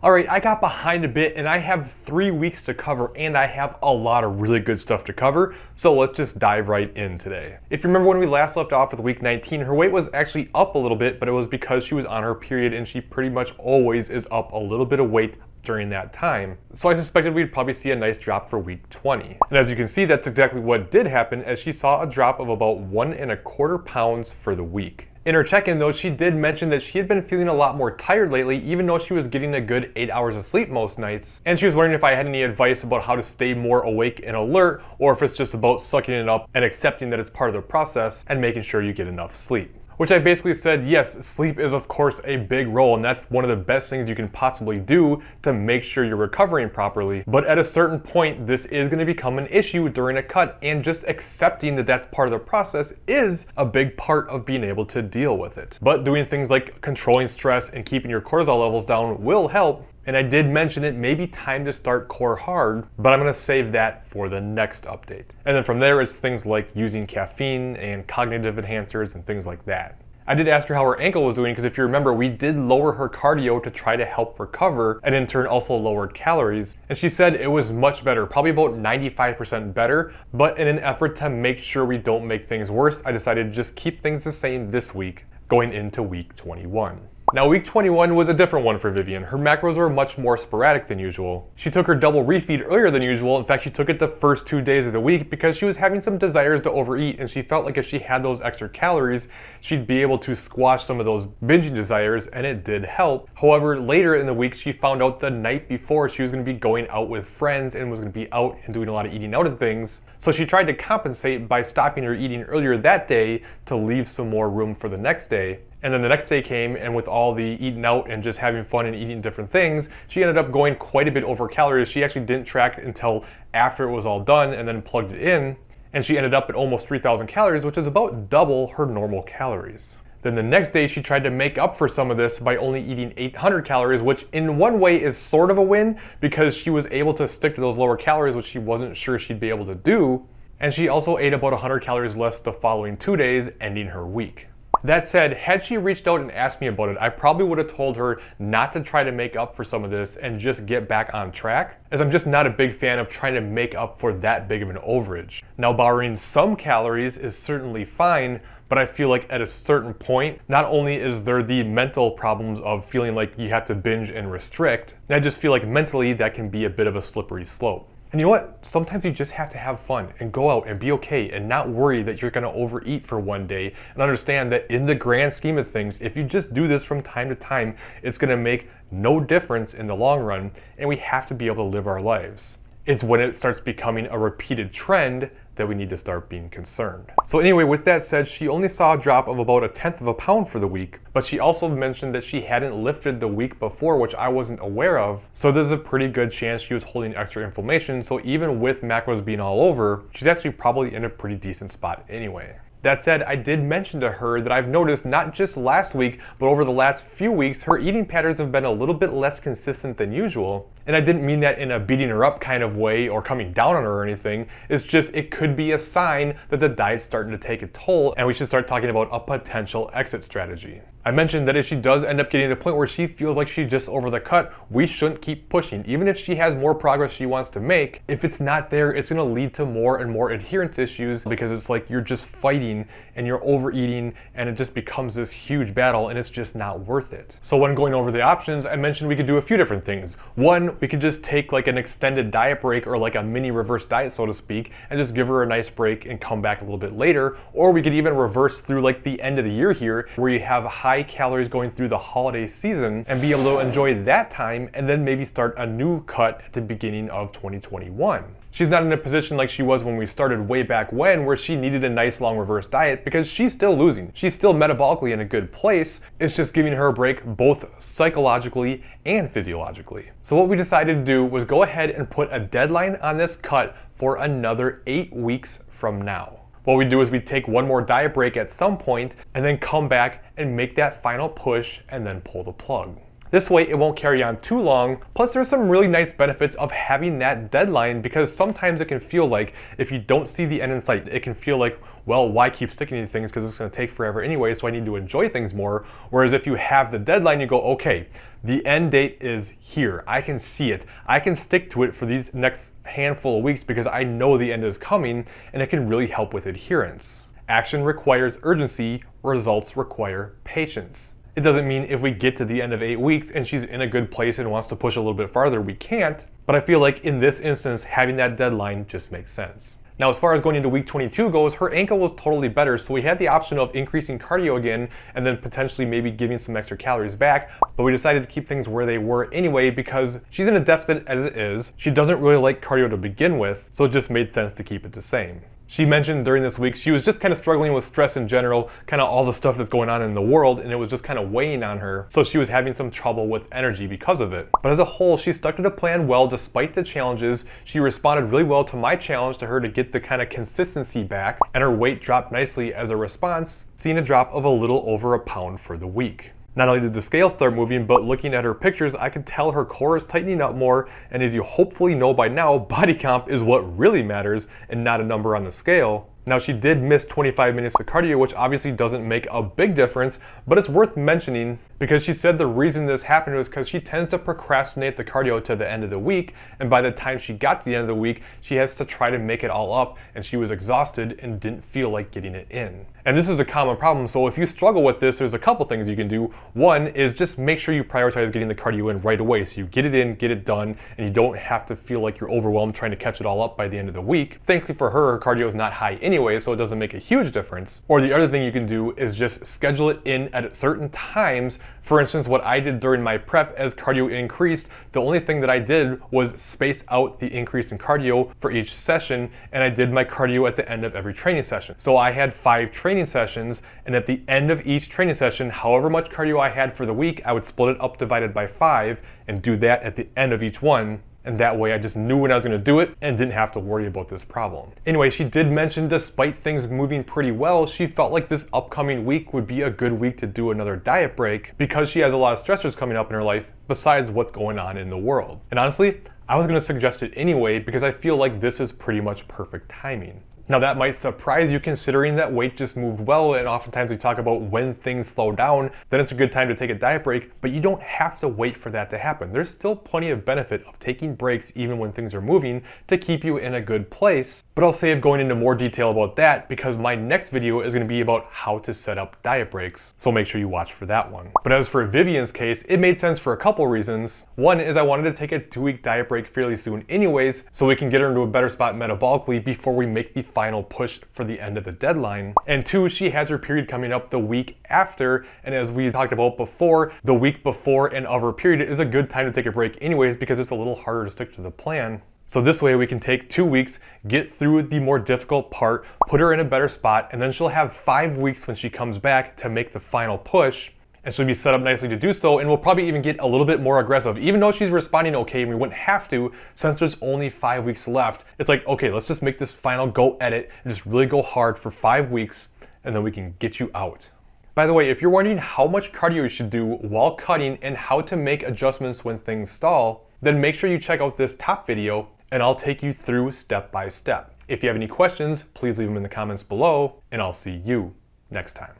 Alright, I got behind a bit and I have 3 weeks to cover and I have a lot of really good stuff to cover, so let's just dive right in today. If you remember when we last left off with week 19, her weight was actually up a little bit, but it was because she was on her period and she pretty much always is up a little bit of weight during that time. So I suspected we'd probably see a nice drop for week 20. And as you can see, that's exactly what did happen, as she saw a drop of about 1.25 pounds for the week. In her check-in though, she did mention that she had been feeling a lot more tired lately, even though she was getting a good 8 hours of sleep most nights. And she was wondering if I had any advice about how to stay more awake and alert, or if it's just about sucking it up and accepting that it's part of the process and making sure you get enough sleep. Which I basically said, yes, sleep is of course a big role, and that's one of the best things you can possibly do to make sure you're recovering properly. But at a certain point, this is going to become an issue during a cut, and just accepting that that's part of the process is a big part of being able to deal with it. But doing things like controlling stress and keeping your cortisol levels down will help. And I did mention it may be time to start core hard, but I'm going to save that for the next update. And then from there, it's things like using caffeine and cognitive enhancers and things like that. I did ask her how her ankle was doing, because if you remember, we did lower her cardio to try to help recover, and in turn also lowered calories. And she said it was much better, probably about 95% better, but in an effort to make sure we don't make things worse, I decided to just keep things the same this week, going into week 21. Now week 21 was a different one for Vivyen. Her macros were much more sporadic than usual. She took her double refeed earlier than usual. In fact, she took it the first 2 days of the week because she was having some desires to overeat, and she felt like if she had those extra calories, she'd be able to squash some of those binging desires, and it did help. However, later in the week, she found out the night before she was going to be going out with friends and was going to be out and doing a lot of eating out and things. So she tried to compensate by stopping her eating earlier that day to leave some more room for the next day. And then the next day came, and with all the eating out and just having fun and eating different things, she ended up going quite a bit over calories. She actually didn't track until after it was all done and then plugged it in, and she ended up at almost 3,000 calories, which is about double her normal calories. Then the next day she tried to make up for some of this by only eating 800 calories, which in one way is sort of a win because she was able to stick to those lower calories, which she wasn't sure she'd be able to do. And she also ate about 100 calories less the following 2 days, ending her week. That said, had she reached out and asked me about it, I probably would have told her not to try to make up for some of this and just get back on track, as I'm just not a big fan of trying to make up for that big of an overage. Now, borrowing some calories is certainly fine, but I feel like at a certain point, not only is there the mental problems of feeling like you have to binge and restrict, I just feel like mentally that can be a bit of a slippery slope. And you know what? Sometimes you just have to have fun and go out and be okay and not worry that you're gonna overeat for one day, and understand that in the grand scheme of things, if you just do this from time to time, it's gonna make no difference in the long run, and we have to be able to live our lives. It's when it starts becoming a repeated trend that we need to start being concerned. So anyway, with that said, she only saw a drop of about 1/10 of a pound for the week, but she also mentioned that she hadn't lifted the week before, which I wasn't aware of. So there's a pretty good chance she was holding extra inflammation, so even with macros being all over, she's actually probably in a pretty decent spot anyway. That said, I did mention to her that I've noticed not just last week, but over the last few weeks, her eating patterns have been a little bit less consistent than usual. And I didn't mean that in a beating her up kind of way or coming down on her or anything. It's just, it could be a sign that the diet's starting to take a toll and we should start talking about a potential exit strategy. I mentioned that if she does end up getting to the point where she feels like she's just over the cut, we shouldn't keep pushing. Even if she has more progress she wants to make, if it's not there, it's gonna lead to more and more adherence issues, because it's like you're just fighting and you're overeating and it just becomes this huge battle, and it's just not worth it. So when going over the options, I mentioned we could do a few different things. One, we could just take like an extended diet break, or like a mini reverse diet, so to speak, and just give her a nice break and come back a little bit later. Or we could even reverse through like the end of the year here, where you have high calories going through the holiday season, and be able to enjoy that time, and then maybe start a new cut at the beginning of 2021. She's not in a position like she was when we started way back when, where she needed a nice long reverse diet, because she's still losing. She's still metabolically in a good place. It's just giving her a break both psychologically and physiologically. So what we decided to do was go ahead and put a deadline on this cut for another 8 weeks from now. What we do is we take one more diet break at some point and then come back and make that final push and then pull the plug. This way it won't carry on too long. Plus there's some really nice benefits of having that deadline, because sometimes it can feel like if you don't see the end in sight, it can feel like, well, why keep sticking to things because it's going to take forever anyway, so I need to enjoy things more. Whereas if you have the deadline, you go, okay, the end date is here. I can see it. I can stick to it for these next handful of weeks because I know the end is coming, and it can really help with adherence. Action requires urgency, results require patience. It doesn't mean if we get to the end of 8 weeks and she's in a good place and wants to push a little bit farther, we can't. But I feel like in this instance, having that deadline just makes sense. Now, as far as going into week 22 goes, her ankle was totally better, so we had the option of increasing cardio again and then potentially maybe giving some extra calories back, but we decided to keep things where they were anyway because she's in a deficit as it is. She doesn't really like cardio to begin with, so it just made sense to keep it the same. She mentioned during this week she was just kind of struggling with stress in general, kind of all the stuff that's going on in the world, and it was just kind of weighing on her, so she was having some trouble with energy because of it. But as a whole, she stuck to the plan well despite the challenges. She responded really well to my challenge to her to get the kind of consistency back, and her weight dropped nicely as a response, seeing a drop of a little over a pound for the week. Not only did the scale start moving, but looking at her pictures, I could tell her core is tightening up more, and as you hopefully know by now, body comp is what really matters and not a number on the scale. Now, she did miss 25 minutes of cardio, which obviously doesn't make a big difference, but it's worth mentioning because she said the reason this happened was because she tends to procrastinate the cardio to the end of the week, and by the time she got to the end of the week, she has to try to make it all up, and she was exhausted and didn't feel like getting it in. And this is a common problem, so if you struggle with this, there's a couple things you can do. One is just make sure you prioritize getting the cardio in right away, so you get it in, get it done, and you don't have to feel like you're overwhelmed trying to catch it all up by the end of the week. Thankfully for her, her cardio is not high anyway, so it doesn't make a huge difference. Or the other thing you can do is just schedule it in at certain times. For instance, what I did during my prep as cardio increased, the only thing that I did was space out the increase in cardio for each session, and I did my cardio at the end of every training session. So I had 5 training sessions, and at the end of each training session, however much cardio I had for the week, I would split it up divided by 5 and do that at the end of each one. And that way I just knew when I was going to do it and didn't have to worry about this problem. Anyway, she did mention despite things moving pretty well, she felt like this upcoming week would be a good week to do another diet break because she has a lot of stressors coming up in her life besides what's going on in the world. And honestly, I was going to suggest it anyway because I feel like this is pretty much perfect timing. Now that might surprise you considering that weight just moved well, and oftentimes we talk about when things slow down, then it's a good time to take a diet break, but you don't have to wait for that to happen. There's still plenty of benefit of taking breaks even when things are moving to keep you in a good place. But I'll save going into more detail about that because my next video is going to be about how to set up diet breaks, so make sure you watch for that one. But as for Vivyen's case, it made sense for a couple reasons. One is I wanted to take a 2-week diet break fairly soon anyways, so we can get her into a better spot metabolically before we make the final push for the end of the deadline. And 2, she has her period coming up the week after, and as we talked about before, the week before and of her period is a good time to take a break anyways because it's a little harder to stick to the plan. So this way we can take 2 weeks, get through the more difficult part, put her in a better spot, and then she'll have 5 weeks when she comes back to make the final push. And she'll be set up nicely to do so, and we'll probably even get a little bit more aggressive. Even though she's responding okay, and we wouldn't have to, since there's only 5 weeks left, it's like, okay, let's just make this final go at it and just really go hard for 5 weeks, and then we can get you out. By the way, if you're wondering how much cardio you should do while cutting and how to make adjustments when things stall, then make sure you check out this top video, and I'll take you through step by step. If you have any questions, please leave them in the comments below, and I'll see you next time.